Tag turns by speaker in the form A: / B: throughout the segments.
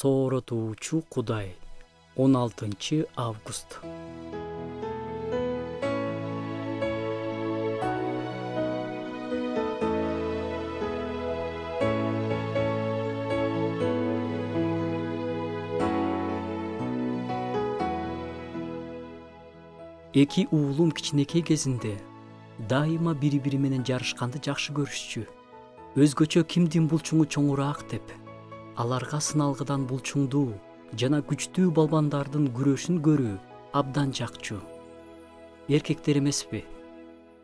A: Сооротуучу Кудай. 16 август. Эки уулум кичинекей кезинде дайыма бири-бири менен жарышканды жакшы көрүшчү. Өзгөчө кимдин булчуңу чоңураак деп, аларга сыналгыдан булчуңдуу жана күчтүү балбандардын күрөшүн көрүү абдан жакчу. Эркектер эмеспи?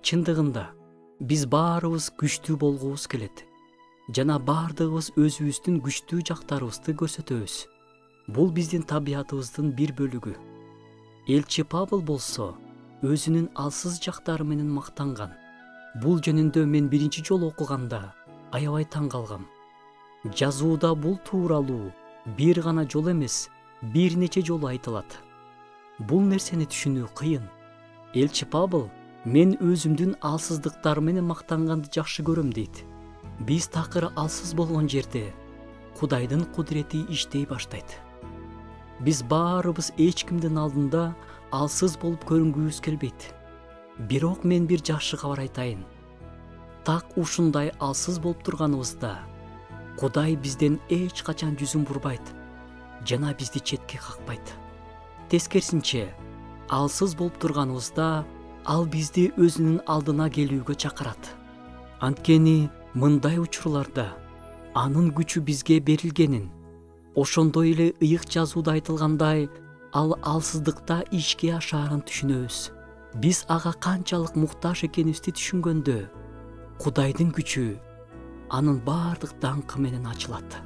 A: Чындыгында биз баарыбыз күчтүү болгубуз келет жана баардыгыбыз өзүбүздүн күчтүү жактарыбызды көрсөтөбүз. Бул биздин табиятыбыздын бир бөлүгү. Элчи Павыл болсо өзүнүн алсыз жактары менен мактанган. Бул жөнүндө мен биринчи жолу окуганда аябай таң калгам. Жазууда бул тууралуу бир гана жолу эмес, бир нече жолу айтылат. Бул нерсени түшүнүү кыйын. Элчи Павыл мен өзүмдүн алсыздыктары менен мактанганды жакшы көрөм дейт. Биз такыр алсыз болгон жерде Кудайдын кудурети иштей баштайт. Биз баарыбыз эч кимдин алдында алсыз болуп көрүнгүбүз келбейт. Бирок мен бир жакшы кабар айтайын. Так ушундай алсыз болуп турганыбызда Кудай бизден эч качан жүзүн бурбайт жана бизди четке какпайт. Тескерисинче, алсыз болуп турганыбызда ал бизди өзүнүн алдына келүүгө чакырат. Анткени мындай учурларда анын күчү бизге берилгенин, ошондой эле ыйык жазууда айтылгандай, ал алсыздыкта ишке ашаарын түшүнөбүз. Биз ага канчалык муктаж экенибизди түшүнгөндө, Кудайдын күчү анын баардык даңкы менен ачылат.